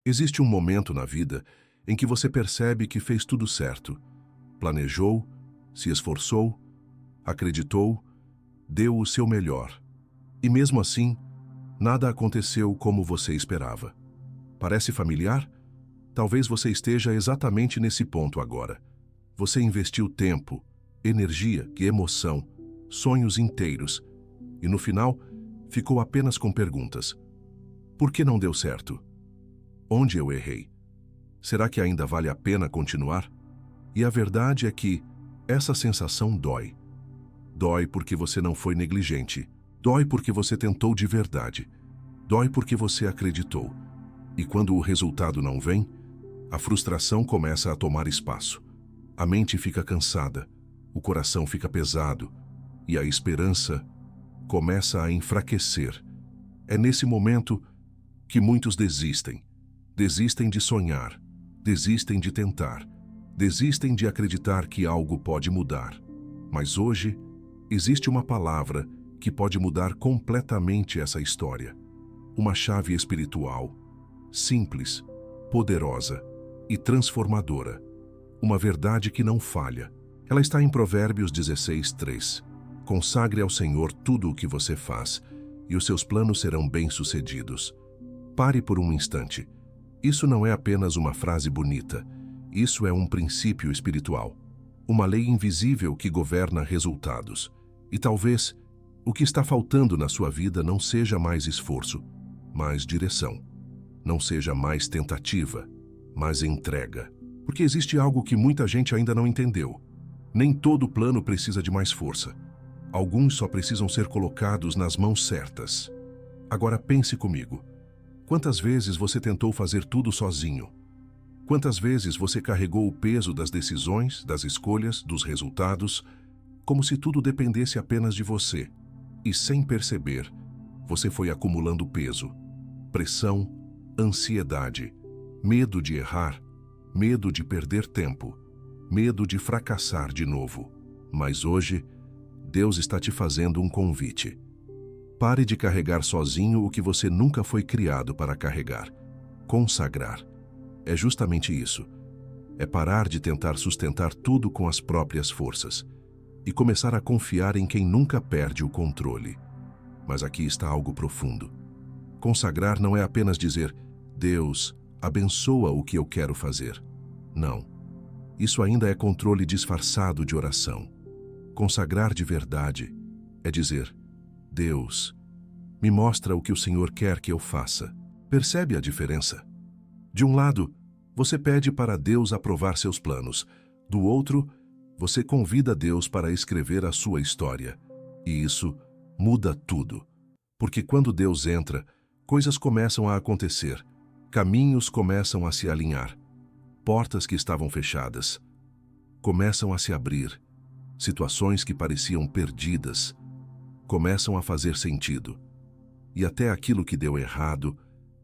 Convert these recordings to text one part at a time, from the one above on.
Existe um momento na vida em que você percebe que fez tudo certo. Planejou, se esforçou, acreditou, deu o seu melhor. E mesmo assim, nada aconteceu como você esperava. Parece familiar? Talvez você esteja exatamente nesse ponto agora. Você investiu tempo, energia e emoção, sonhos inteiros, e no final, ficou apenas com perguntas. Por que não deu certo? Onde eu errei? Será que ainda vale a pena continuar? E a verdade é que essa sensação dói. Dói porque você não foi negligente. Dói porque você tentou de verdade. Dói porque você acreditou. E quando o resultado não vem, a frustração começa a tomar espaço. A mente fica cansada, o coração fica pesado e a esperança começa a enfraquecer. É nesse momento que muitos desistem. Desistem de sonhar, desistem de tentar, desistem de acreditar que algo pode mudar. Mas hoje, existe uma palavra que pode mudar completamente essa história. Uma chave espiritual, simples, poderosa e transformadora. Uma verdade que não falha. Ela está em Provérbios 16:3. Consagre ao Senhor tudo o que você faz, e os seus planos serão bem-sucedidos. Pare por um instante. Isso não é apenas uma frase bonita. Isso é um princípio espiritual. Uma lei invisível que governa resultados. E talvez o que está faltando na sua vida não seja mais esforço, mas direção. Não seja mais tentativa, mas entrega. Porque existe algo que muita gente ainda não entendeu. Nem todo plano precisa de mais força. Alguns só precisam ser colocados nas mãos certas. Agora pense comigo. Quantas vezes você tentou fazer tudo sozinho? Quantas vezes você carregou o peso das decisões, das escolhas, dos resultados, como se tudo dependesse apenas de você? E sem perceber, você foi acumulando peso, pressão, ansiedade, medo de errar, medo de perder tempo, medo de fracassar de novo. Mas hoje, Deus está te fazendo um convite. Pare de carregar sozinho o que você nunca foi criado para carregar. Consagrar. É justamente isso. É parar de tentar sustentar tudo com as próprias forças e começar a confiar em quem nunca perde o controle. Mas aqui está algo profundo. Consagrar não é apenas dizer, Deus, abençoa o que eu quero fazer. Não. Isso ainda é controle disfarçado de oração. Consagrar de verdade é dizer, Deus, me mostra o que o Senhor quer que eu faça. Percebe a diferença? De um lado, você pede para Deus aprovar seus planos. Do outro, você convida Deus para escrever a sua história. E isso muda tudo. Porque quando Deus entra, coisas começam a acontecer. Caminhos começam a se alinhar. Portas que estavam fechadas começam a se abrir. Situações que pareciam perdidas começam a fazer sentido. E até aquilo que deu errado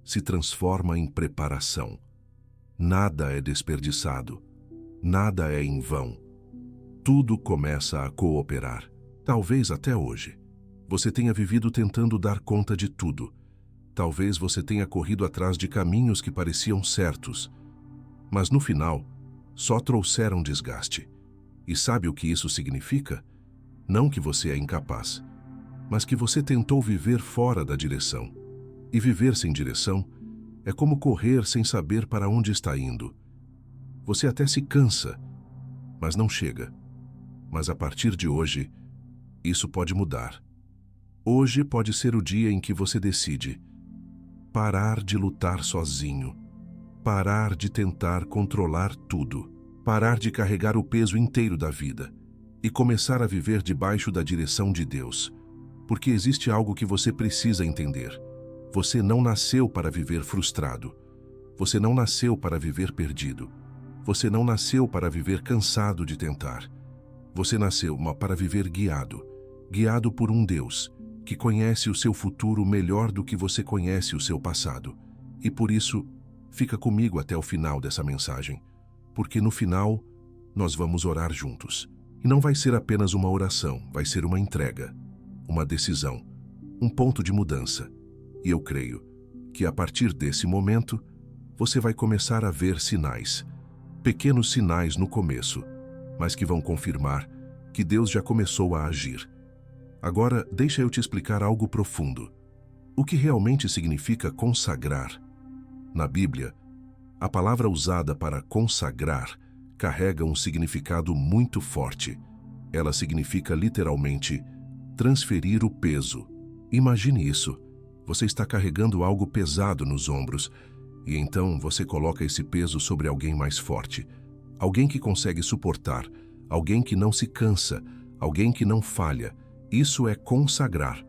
se transforma em preparação. Nada é desperdiçado. Nada é em vão. Tudo começa a cooperar. Talvez até hoje você tenha vivido tentando dar conta de tudo. Talvez você tenha corrido atrás de caminhos que pareciam certos, mas no final só trouxeram desgaste. E sabe o que isso significa? Não que você é incapaz, mas que você tentou viver fora da direção. E viver sem direção é como correr sem saber para onde está indo. Você até se cansa, mas não chega. Mas a partir de hoje, isso pode mudar. Hoje pode ser o dia em que você decide parar de lutar sozinho, parar de tentar controlar tudo, parar de carregar o peso inteiro da vida e começar a viver debaixo da direção de Deus. Porque existe algo que você precisa entender. Você não nasceu para viver frustrado. Você não nasceu para viver perdido. Você não nasceu para viver cansado de tentar. Você nasceu para viver guiado. Guiado por um Deus que conhece o seu futuro melhor do que você conhece o seu passado. E por isso, fica comigo até o final dessa mensagem. Porque no final, nós vamos orar juntos. E não vai ser apenas uma oração, vai ser uma entrega, uma decisão, um ponto de mudança. E eu creio que a partir desse momento, você vai começar a ver sinais. Pequenos sinais no começo, mas que vão confirmar que Deus já começou a agir. Agora, deixa eu te explicar algo profundo. O que realmente significa consagrar? Na Bíblia, a palavra usada para consagrar carrega um significado muito forte. Ela significa literalmente transferir o peso. Imagine isso. Você está carregando algo pesado nos ombros e então você coloca esse peso sobre alguém mais forte. Alguém que consegue suportar, alguém que não se cansa, alguém que não falha. Isso é consagrar.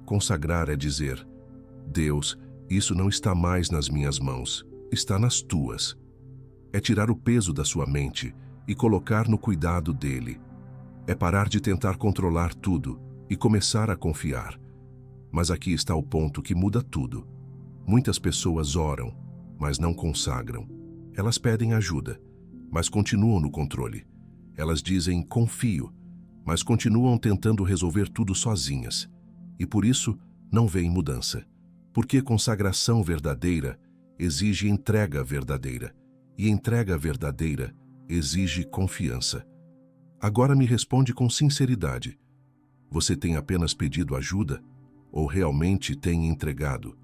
Consagrar é dizer: Deus, isso não está mais nas minhas mãos, está nas tuas. É tirar o peso da sua mente e colocar no cuidado dele. É parar de tentar controlar tudo e começar a confiar. Mas aqui está o ponto que muda tudo. Muitas pessoas oram, mas não consagram. Elas pedem ajuda, mas continuam no controle. Elas dizem confio, mas continuam tentando resolver tudo sozinhas. E por isso não vem mudança. Porque consagração verdadeira exige entrega verdadeira. E entrega verdadeira exige confiança. Agora me responde com sinceridade. Você tem apenas pedido ajuda ou realmente tem entregado?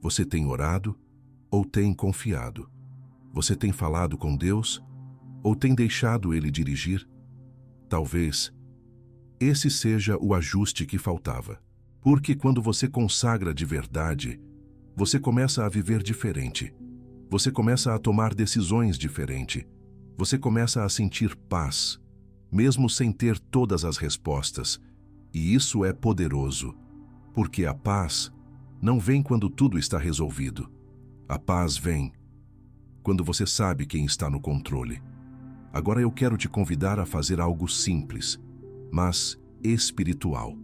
Você tem orado ou tem confiado? Você tem falado com Deus ou tem deixado Ele dirigir? Talvez esse seja o ajuste que faltava. Porque quando você consagra de verdade, você começa a viver diferente. Você começa a tomar decisões diferentes. Você começa a sentir paz, mesmo sem ter todas as respostas. E isso é poderoso, porque a paz não vem quando tudo está resolvido. A paz vem quando você sabe quem está no controle. Agora eu quero te convidar a fazer algo simples, mas espiritual.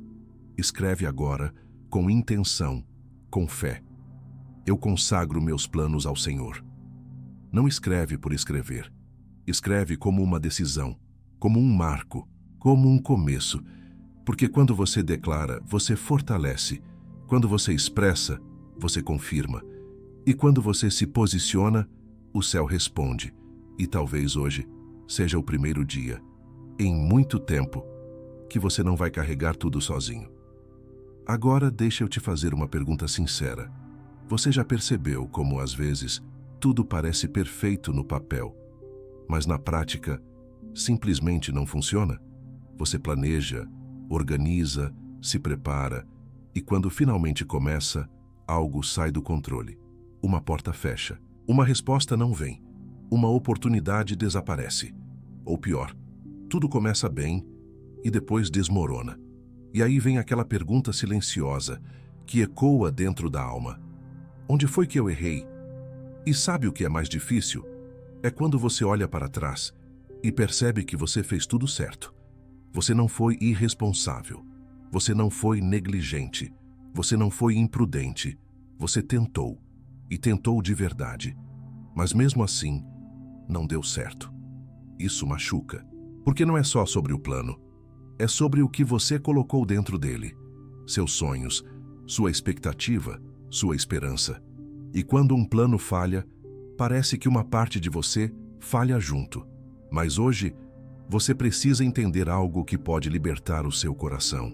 Escreve agora com intenção, com fé. Eu consagro meus planos ao Senhor. Não escreve por escrever. Escreve como uma decisão, como um marco, como um começo. Porque quando você declara, você fortalece. Quando você expressa, você confirma. E quando você se posiciona, o céu responde. E talvez hoje seja o primeiro dia, em muito tempo, que você não vai carregar tudo sozinho. Agora deixa eu te fazer uma pergunta sincera. Você já percebeu como, às vezes, tudo parece perfeito no papel, mas na prática, simplesmente não funciona? Você planeja, organiza, se prepara, e quando finalmente começa, algo sai do controle. Uma porta fecha, uma resposta não vem, uma oportunidade desaparece. Ou pior, tudo começa bem e depois desmorona. E aí vem aquela pergunta silenciosa que ecoa dentro da alma. Onde foi que eu errei? E sabe o que é mais difícil? É quando você olha para trás e percebe que você fez tudo certo. Você não foi irresponsável. Você não foi negligente. Você não foi imprudente. Você tentou. E tentou de verdade. Mas mesmo assim, não deu certo. Isso machuca. Porque não é só sobre o plano. É sobre o que você colocou dentro dele. Seus sonhos, sua expectativa, sua esperança. E quando um plano falha, parece que uma parte de você falha junto. Mas hoje, você precisa entender algo que pode libertar o seu coração.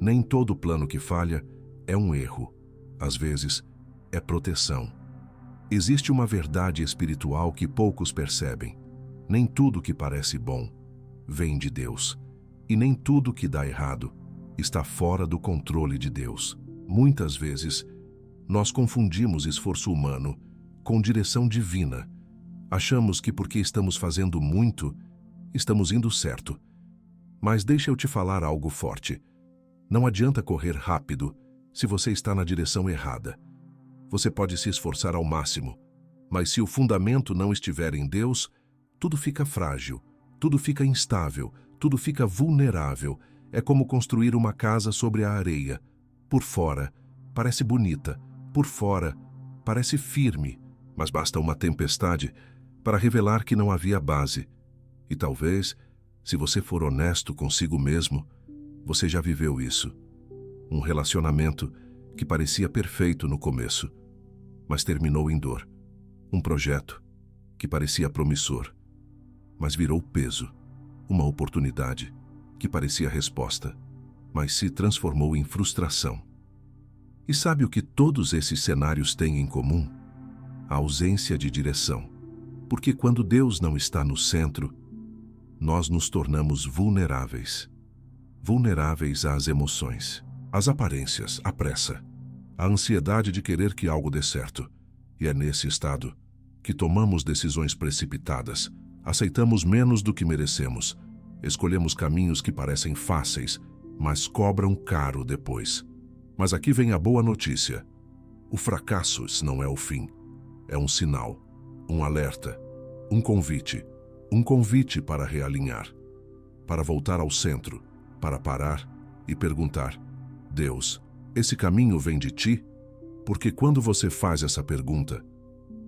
Nem todo plano que falha é um erro. Às vezes, é proteção. Existe uma verdade espiritual que poucos percebem. Nem tudo que parece bom vem de Deus. E nem tudo que dá errado está fora do controle de Deus. Muitas vezes, nós confundimos esforço humano com direção divina. Achamos que porque estamos fazendo muito, estamos indo certo. Mas deixa eu te falar algo forte. Não adianta correr rápido se você está na direção errada. Você pode se esforçar ao máximo, mas se o fundamento não estiver em Deus, tudo fica frágil, tudo fica instável, tudo fica vulnerável. É como construir uma casa sobre a areia. Por fora, parece bonita. Por fora, parece firme. Mas basta uma tempestade para revelar que não havia base. E talvez, se você for honesto consigo mesmo, você já viveu isso. Um relacionamento que parecia perfeito no começo, mas terminou em dor. Um projeto que parecia promissor, mas virou peso. Uma oportunidade que parecia resposta, mas se transformou em frustração. E sabe o que todos esses cenários têm em comum? A ausência de direção. Porque quando Deus não está no centro, nós nos tornamos vulneráveis. Vulneráveis às emoções, às aparências, à pressa, à ansiedade de querer que algo dê certo. E é nesse estado que tomamos decisões precipitadas, aceitamos menos do que merecemos, escolhemos caminhos que parecem fáceis, mas cobram caro depois. Mas aqui vem a boa notícia. O fracasso não é o fim. É um sinal, um alerta, um convite para realinhar, para voltar ao centro, para parar e perguntar: Deus, esse caminho vem de ti? Porque quando você faz essa pergunta,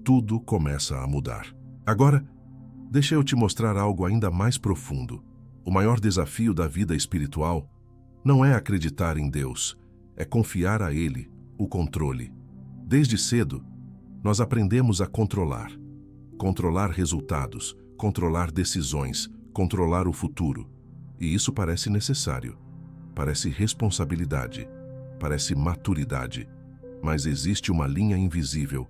tudo começa a mudar. Agora, deixa eu te mostrar algo ainda mais profundo. O maior desafio da vida espiritual não é acreditar em Deus, é confiar a Ele o controle. Desde cedo, nós aprendemos a controlar resultados, controlar decisões, controlar o futuro. E isso parece necessário, parece responsabilidade, parece maturidade. Mas existe uma linha invisível,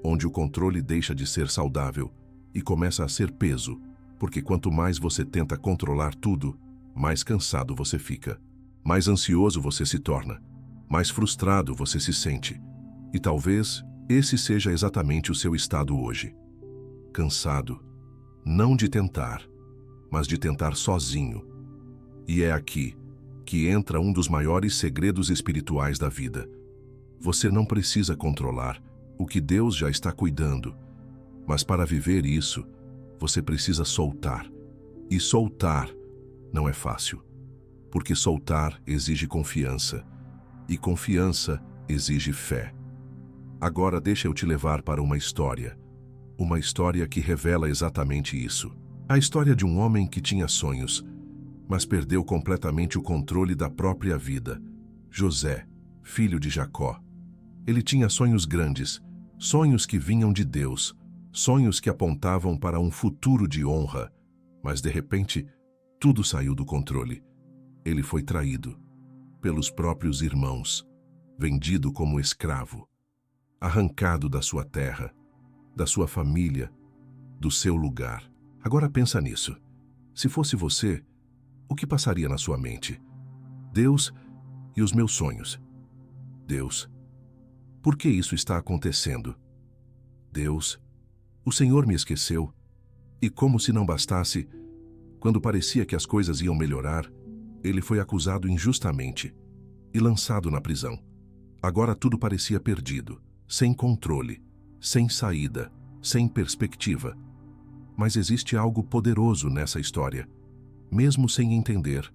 onde o controle deixa de ser saudável e começa a ser peso, porque quanto mais você tenta controlar tudo, mais cansado você fica, mais ansioso você se torna, mais frustrado você se sente. E talvez esse seja exatamente o seu estado hoje. Cansado, não de tentar, mas de tentar sozinho. E é aqui que entra um dos maiores segredos espirituais da vida. Você não precisa controlar o que Deus já está cuidando, mas para viver isso, você precisa soltar. E soltar não é fácil, porque soltar exige confiança, e confiança exige fé. Agora deixa eu te levar para uma história que revela exatamente isso. A história de um homem que tinha sonhos, mas perdeu completamente o controle da própria vida. José, filho de Jacó. Ele tinha sonhos grandes, sonhos que vinham de Deus, sonhos que apontavam para um futuro de honra, mas de repente, tudo saiu do controle. Ele foi traído pelos próprios irmãos, vendido como escravo, arrancado da sua terra, da sua família, do seu lugar. Agora pensa nisso. Se fosse você, o que passaria na sua mente? Deus e os meus sonhos. Deus, por que isso está acontecendo? Deus, o Senhor me esqueceu. E como se não bastasse, quando parecia que as coisas iam melhorar, ele foi acusado injustamente e lançado na prisão. Agora tudo parecia perdido, sem controle, sem saída, sem perspectiva. Mas existe algo poderoso nessa história. Mesmo sem entender,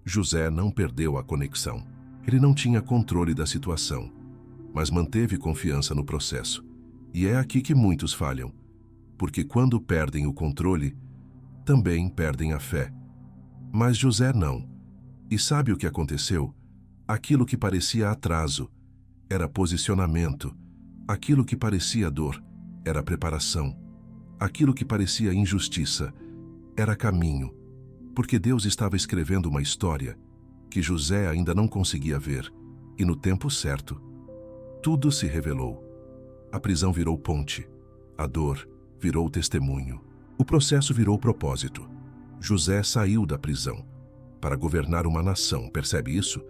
José não perdeu a conexão. Ele não tinha controle da situação, mas manteve confiança no processo. E é aqui que muitos falham, porque quando perdem o controle, também perdem a fé. Mas José não. E sabe o que aconteceu? Aquilo que parecia atraso era posicionamento. Aquilo que parecia dor era preparação. Aquilo que parecia injustiça era caminho, porque Deus estava escrevendo uma história que José ainda não conseguia ver, e no tempo certo, tudo se revelou. A prisão virou ponte, a dor virou testemunho, o processo virou propósito. José saiu da prisão para governar uma nação, percebe isso?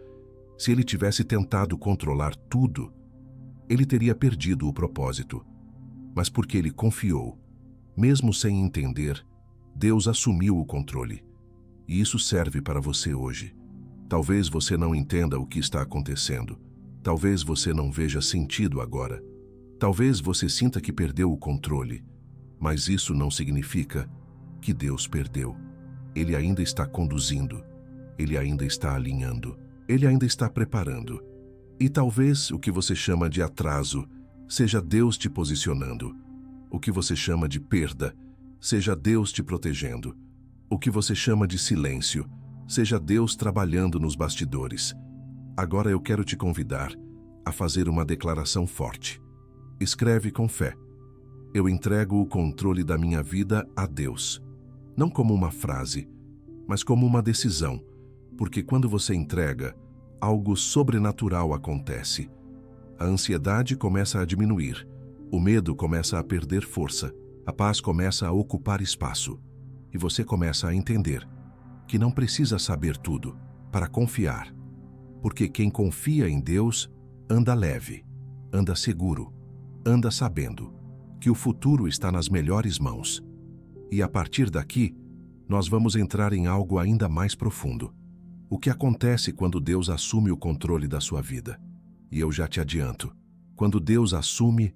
Se ele tivesse tentado controlar tudo, ele teria perdido o propósito. Mas porque ele confiou, mesmo sem entender, Deus assumiu o controle. E isso serve para você hoje. Talvez você não entenda o que está acontecendo. Talvez você não veja sentido agora. Talvez você sinta que perdeu o controle. Mas isso não significa que Deus perdeu. Ele ainda está conduzindo. Ele ainda está alinhando. Ele ainda está preparando. E talvez o que você chama de atraso seja Deus te posicionando. O que você chama de perda seja Deus te protegendo. O que você chama de silêncio seja Deus trabalhando nos bastidores. Agora eu quero te convidar a fazer uma declaração forte. Escreve com fé. Eu entrego o controle da minha vida a Deus. Não como uma frase, mas como uma decisão, porque quando você entrega, algo sobrenatural acontece. A ansiedade começa a diminuir, o medo começa a perder força, a paz começa a ocupar espaço, e você começa a entender que não precisa saber tudo para confiar, porque quem confia em Deus anda leve, anda seguro, anda sabendo que o futuro está nas melhores mãos. E a partir daqui, nós vamos entrar em algo ainda mais profundo. O que acontece quando Deus assume o controle da sua vida? E eu já te adianto, quando Deus assume,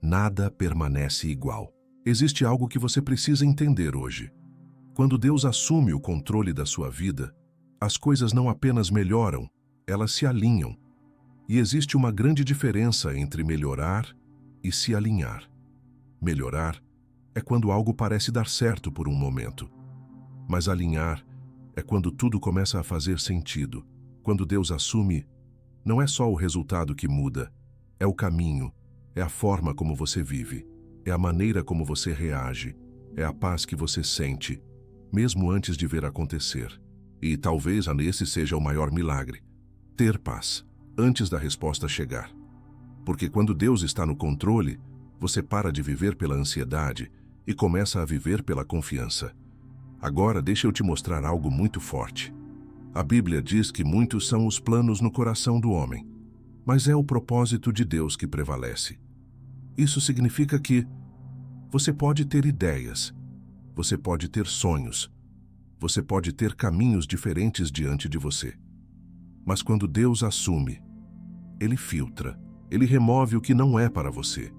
nada permanece igual. Existe algo que você precisa entender hoje. Quando Deus assume o controle da sua vida, as coisas não apenas melhoram, elas se alinham. E existe uma grande diferença entre melhorar e se alinhar. Melhorar é quando algo parece dar certo por um momento. Mas alinhar é quando tudo começa a fazer sentido. Quando Deus assume, não é só o resultado que muda, é o caminho, é a forma como você vive, é a maneira como você reage, é a paz que você sente, mesmo antes de ver acontecer. E talvez esse seja o maior milagre: ter paz antes da resposta chegar. Porque quando Deus está no controle, você para de viver pela ansiedade e começa a viver pela confiança. Agora deixa eu te mostrar algo muito forte. A Bíblia diz que muitos são os planos no coração do homem, mas é o propósito de Deus que prevalece. Isso significa que você pode ter ideias, você pode ter sonhos, você pode ter caminhos diferentes diante de você. Mas quando Deus assume, Ele filtra, Ele remove o que não é para você.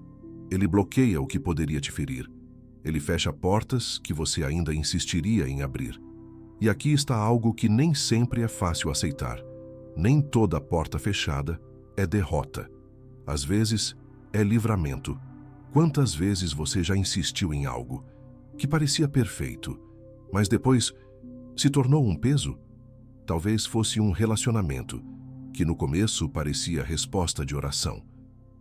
Ele bloqueia o que poderia te ferir. Ele fecha portas que você ainda insistiria em abrir. E aqui está algo que nem sempre é fácil aceitar. Nem toda porta fechada é derrota. Às vezes, é livramento. Quantas vezes você já insistiu em algo que parecia perfeito, mas depois se tornou um peso? Talvez fosse um relacionamento que no começo parecia resposta de oração,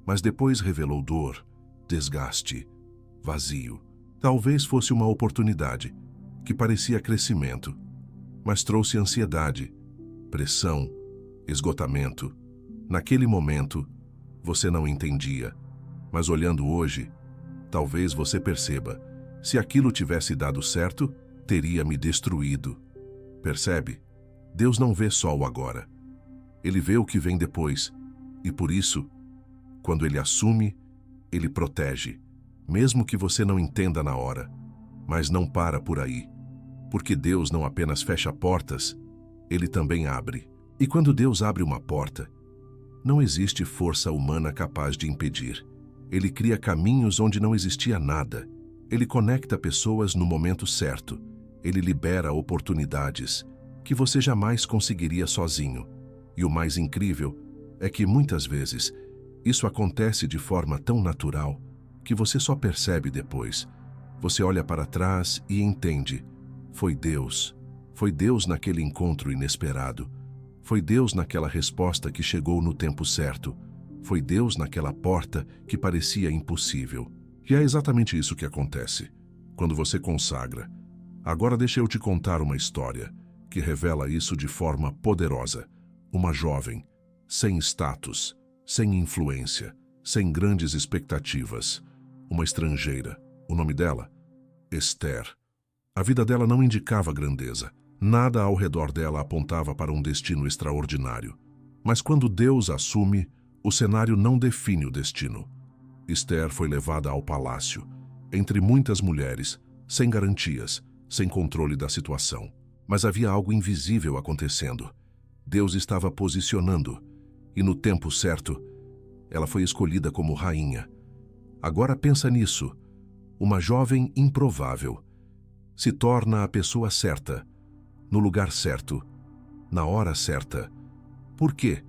mas depois revelou dor, desgaste, vazio. Talvez fosse uma oportunidade que parecia crescimento, mas trouxe ansiedade, pressão, esgotamento. Naquele momento, você não entendia, mas olhando hoje, talvez você perceba: se aquilo tivesse dado certo, teria me destruído. Percebe? Deus não vê só o agora. Ele vê o que vem depois, e por isso, quando Ele assume, Ele protege, mesmo que você não entenda na hora. Mas não para por aí, porque Deus não apenas fecha portas, Ele também abre. E quando Deus abre uma porta, não existe força humana capaz de impedir. Ele cria caminhos onde não existia nada. Ele conecta pessoas no momento certo. Ele libera oportunidades que você jamais conseguiria sozinho. E o mais incrível é que muitas vezes isso acontece de forma tão natural que você só percebe depois. Você olha para trás e entende: foi Deus. Foi Deus naquele encontro inesperado. Foi Deus naquela resposta que chegou no tempo certo. Foi Deus naquela porta que parecia impossível. E é exatamente isso que acontece quando você consagra. Agora deixa eu te contar uma história que revela isso de forma poderosa. Uma jovem, sem status, sem influência, sem grandes expectativas. Uma estrangeira. O nome dela? Esther. A vida dela não indicava grandeza. Nada ao redor dela apontava para um destino extraordinário. Mas quando Deus assume, o cenário não define o destino. Esther foi levada ao palácio, entre muitas mulheres, sem garantias, sem controle da situação. Mas havia algo invisível acontecendo. Deus estava posicionando, e no tempo certo, ela foi escolhida como rainha. Agora pensa nisso. Uma jovem improvável se torna a pessoa certa, no lugar certo, na hora certa. Por quê?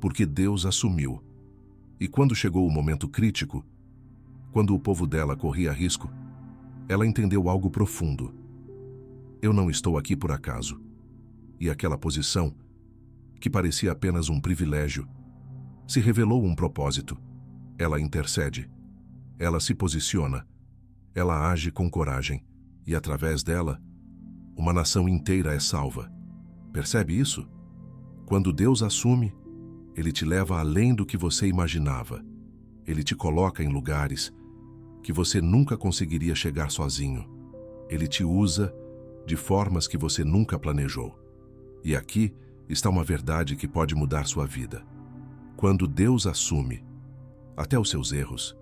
Porque Deus assumiu. E quando chegou o momento crítico, quando o povo dela corria risco, ela entendeu algo profundo. Eu não estou aqui por acaso. E aquela posição, que parecia apenas um privilégio, se revelou um propósito. Ela intercede. ela se posiciona, ela age com coragem, e através dela, uma nação inteira é salva. Percebe isso? Quando Deus assume, Ele te leva além do que você imaginava. Ele te coloca em lugares que você nunca conseguiria chegar sozinho. Ele te usa de formas que você nunca planejou. E aqui está uma verdade que pode mudar sua vida. Quando Deus assume, até os seus erros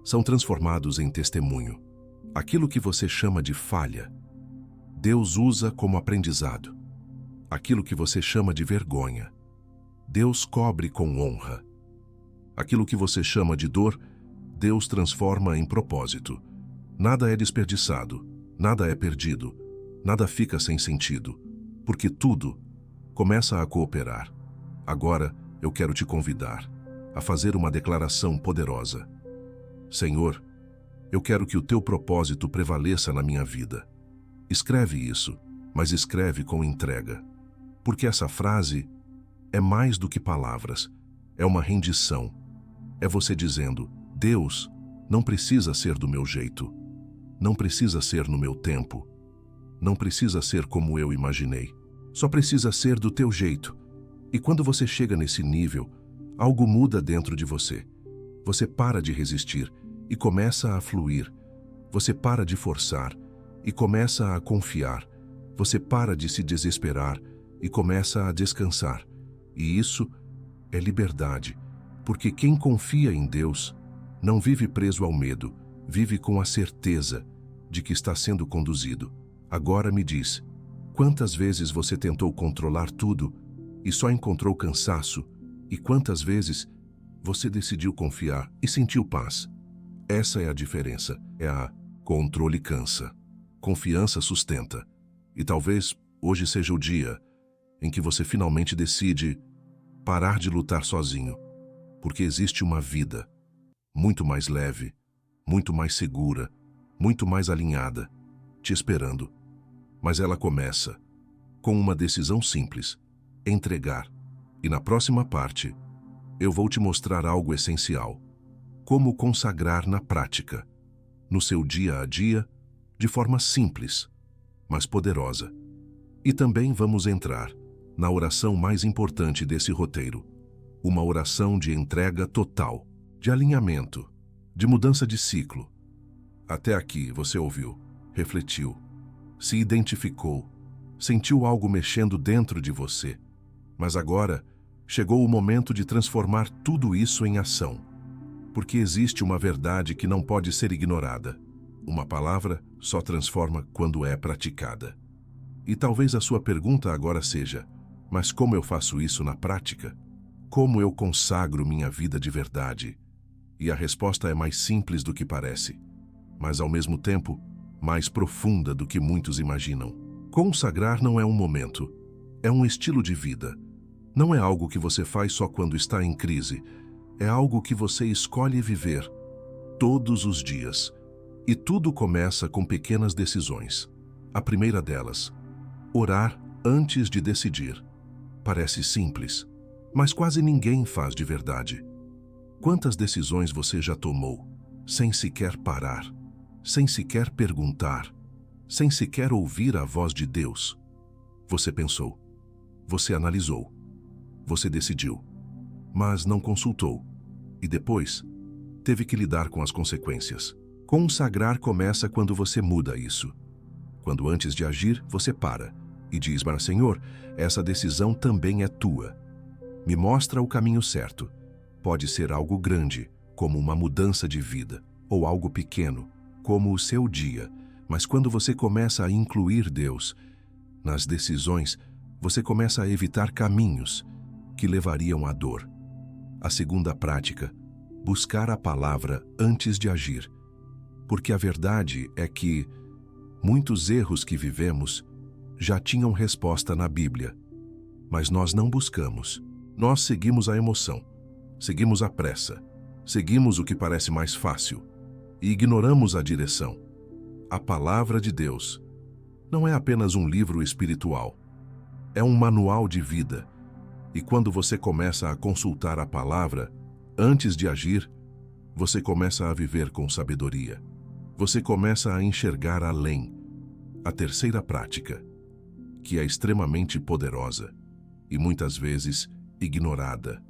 são transformados em testemunho. Aquilo que você chama de falha, Deus usa como aprendizado. Aquilo que você chama de vergonha, Deus cobre com honra. Aquilo que você chama de dor, Deus transforma em propósito. Nada é desperdiçado, nada é perdido, nada fica sem sentido, porque tudo começa a cooperar. Agora eu quero te convidar a fazer uma declaração poderosa. Senhor, eu quero que o teu propósito prevaleça na minha vida. Escreve isso, mas escreve com entrega. Porque essa frase é mais do que palavras, é uma rendição. É você dizendo: Deus, não precisa ser do meu jeito, não precisa ser no meu tempo, não precisa ser como eu imaginei, só precisa ser do teu jeito. E quando você chega nesse nível, algo muda dentro de você. Você para de resistir e começa a fluir. Você para de forçar e começa a confiar. Você para de se desesperar e começa a descansar. E isso é liberdade, porque quem confia em Deus não vive preso ao medo, vive com a certeza de que está sendo conduzido. Agora me diz, quantas vezes você tentou controlar tudo e só encontrou cansaço? E quantas vezes você decidiu confiar e sentiu paz? Essa é a diferença. É a controle cansa, confiança sustenta. E talvez hoje seja o dia em que você finalmente decide parar de lutar sozinho, porque existe uma vida muito mais leve, muito mais segura, muito mais alinhada, te esperando. Mas ela começa com uma decisão simples: entregar. E na próxima parte, eu vou te mostrar algo essencial: como consagrar na prática, no seu dia a dia, de forma simples, mas poderosa. E também vamos entrar na oração mais importante desse roteiro, uma oração de entrega total, de alinhamento, de mudança de ciclo. Até aqui você ouviu, refletiu, se identificou, sentiu algo mexendo dentro de você. Mas agora chegou o momento de transformar tudo isso em ação. Porque existe uma verdade que não pode ser ignorada. Uma palavra só transforma quando é praticada. E talvez a sua pergunta agora seja: mas como eu faço isso na prática? Como eu consagro minha vida de verdade? E a resposta é mais simples do que parece, mas ao mesmo tempo mais profunda do que muitos imaginam. Consagrar não é um momento, é um estilo de vida. Não é algo que você faz só quando está em crise, é algo que você escolhe viver todos os dias. E tudo começa com pequenas decisões. A primeira delas, orar antes de decidir. Parece simples, mas quase ninguém faz de verdade. Quantas decisões você já tomou, sem sequer parar, sem sequer perguntar, sem sequer ouvir a voz de Deus? Você pensou, você analisou, você decidiu, mas não consultou. E depois, teve que lidar com as consequências. Consagrar começa quando você muda isso. Quando antes de agir, você para e diz: mas Senhor, essa decisão também é tua. Me mostra o caminho certo. Pode ser algo grande, como uma mudança de vida, ou algo pequeno, como o seu dia. Mas quando você começa a incluir Deus nas decisões, você começa a evitar caminhos que levariam à dor. A segunda prática, buscar a palavra antes de agir. Porque a verdade é que muitos erros que vivemos já tinham resposta na Bíblia, mas nós não buscamos. Nós seguimos a emoção, seguimos a pressa, seguimos o que parece mais fácil e ignoramos a direção. A palavra de Deus não é apenas um livro espiritual, é um manual de vida. E quando você começa a consultar a palavra antes de agir, você começa a viver com sabedoria. Você começa a enxergar além. A terceira prática, que é extremamente poderosa e muitas vezes ignorada.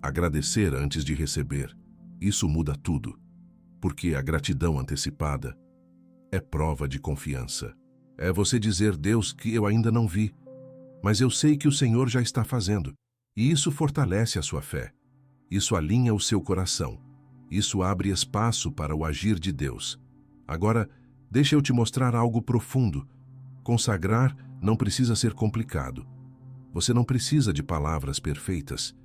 Agradecer antes de receber. Isso muda tudo, porque a gratidão antecipada é prova de confiança. É você dizer: Deus, que eu ainda não vi, mas eu sei que o Senhor já está fazendo. E isso fortalece a sua fé. Isso alinha o seu coração. Isso abre espaço para o agir de Deus. Agora, deixa eu te mostrar algo profundo. Consagrar não precisa ser complicado. Você não precisa de palavras perfeitas.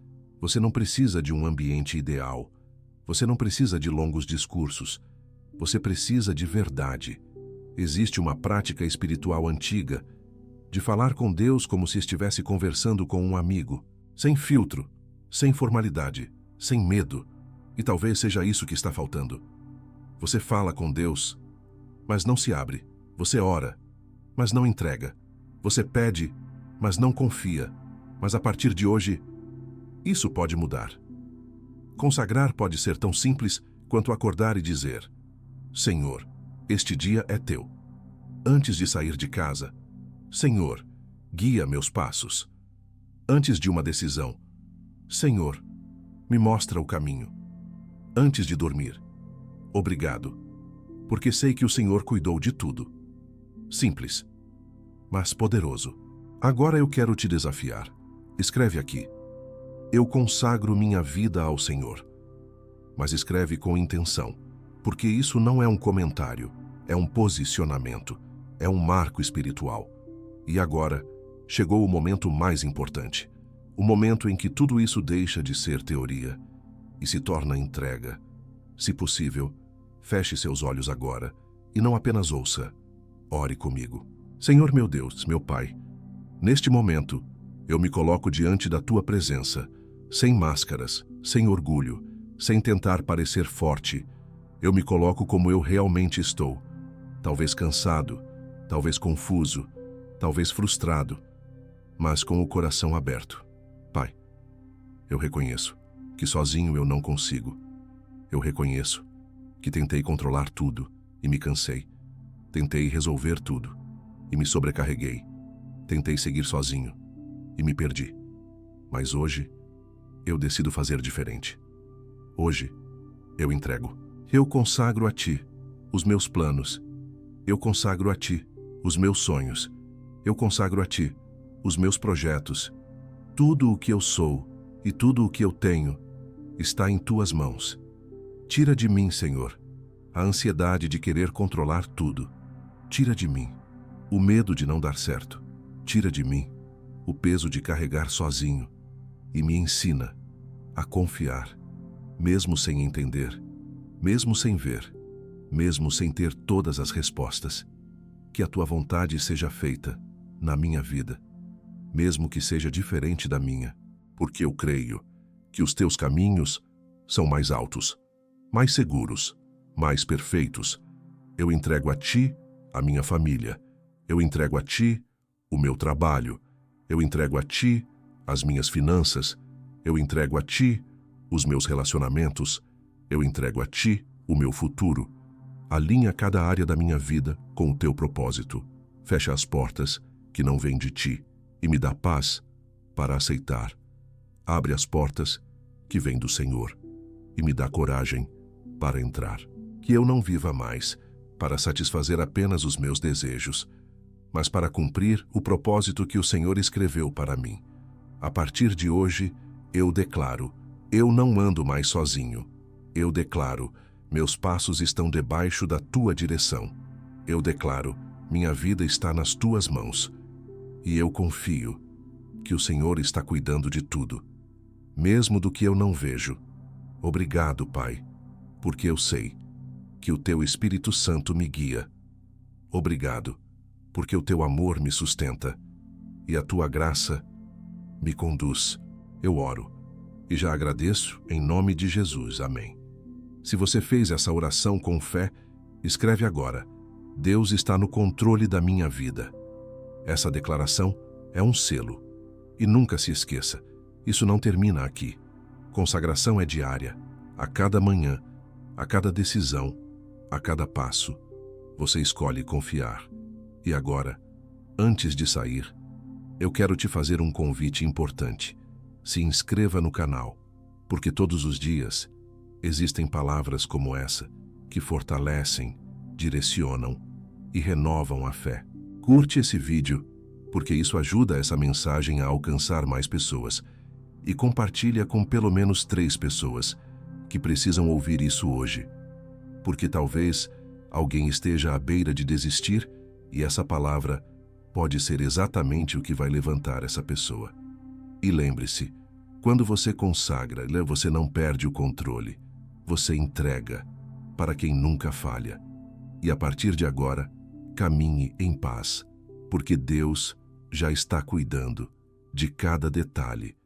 Você não precisa de um ambiente ideal. Você não precisa de longos discursos. Você precisa de verdade. Existe uma prática espiritual antiga de falar com Deus como se estivesse conversando com um amigo, sem filtro, sem formalidade, sem medo. E talvez seja isso que está faltando. Você fala com Deus, mas não se abre. Você ora, mas não entrega. Você pede, mas não confia. Mas a partir de hoje, isso pode mudar. Consagrar pode ser tão simples quanto acordar e dizer: Senhor, este dia é teu. Antes de sair de casa, Senhor, guia meus passos. Antes de uma decisão, Senhor, me mostra o caminho. Antes de dormir, obrigado, porque sei que o Senhor cuidou de tudo. Simples, mas poderoso. Agora eu quero te desafiar. Escreve aqui: eu consagro minha vida ao Senhor. Mas escreve com intenção, porque isso não é um comentário, é um posicionamento, é um marco espiritual. E agora, chegou o momento mais importante. O momento em que tudo isso deixa de ser teoria e se torna entrega. Se possível, feche seus olhos agora e não apenas ouça. Ore comigo. Senhor meu Deus, meu Pai, neste momento, eu me coloco diante da Tua presença, sem máscaras, sem orgulho, sem tentar parecer forte. Eu me coloco como eu realmente estou. Talvez cansado, talvez confuso, talvez frustrado, mas com o coração aberto. Pai, eu reconheço que sozinho eu não consigo. Eu reconheço que tentei controlar tudo e me cansei. Tentei resolver tudo e me sobrecarreguei. Tentei seguir sozinho e me perdi. Mas hoje, eu decido fazer diferente. Hoje, eu entrego. Eu consagro a Ti os meus planos. Eu consagro a Ti os meus sonhos. Eu consagro a Ti os meus projetos. Tudo o que eu sou e tudo o que eu tenho está em Tuas mãos. Tira de mim, Senhor, a ansiedade de querer controlar tudo. Tira de mim o medo de não dar certo. Tira de mim o peso de carregar sozinho e me ensina a confiar, mesmo sem entender, mesmo sem ver, mesmo sem ter todas as respostas. Que a Tua vontade seja feita na minha vida, mesmo que seja diferente da minha, porque eu creio que os Teus caminhos são mais altos, mais seguros, mais perfeitos. Eu entrego a Ti a minha família. Eu entrego a Ti o meu trabalho. Eu entrego a Ti as minhas finanças. Eu entrego a Ti os meus relacionamentos. Eu entrego a Ti o meu futuro. Alinha cada área da minha vida com o Teu propósito. Fecha as portas que não vêm de Ti e me dá paz para aceitar. Abre as portas que vêm do Senhor e me dá coragem para entrar. Que eu não viva mais para satisfazer apenas os meus desejos, mas para cumprir o propósito que o Senhor escreveu para mim. A partir de hoje, eu declaro: eu não ando mais sozinho. Eu declaro: meus passos estão debaixo da Tua direção. Eu declaro: minha vida está nas Tuas mãos. E eu confio que o Senhor está cuidando de tudo, mesmo do que eu não vejo. Obrigado, Pai, porque eu sei que o Teu Espírito Santo me guia. Obrigado, porque o Teu amor me sustenta e a Tua graça me conduz. Eu oro e já agradeço em nome de Jesus. Amém. Se você fez essa oração com fé, escreve agora: Deus está no controle da minha vida. Essa declaração é um selo. E nunca se esqueça, isso não termina aqui. Consagração é diária. A cada manhã, A cada decisão, a cada passo, você escolhe confiar. E agora, antes de sair, eu quero te fazer um convite importante. Se inscreva no canal, porque todos os dias existem palavras como essa que fortalecem, direcionam e renovam a fé. Curte esse vídeo, porque isso ajuda essa mensagem a alcançar mais pessoas, e compartilha com pelo menos 3 pessoas que precisam ouvir isso hoje, porque talvez alguém esteja à beira de desistir e essa palavra pode ser exatamente o que vai levantar essa pessoa. E lembre-se, quando você consagra, você não perde o controle, você entrega para quem nunca falha. E a partir de agora, caminhe em paz, porque Deus já está cuidando de cada detalhe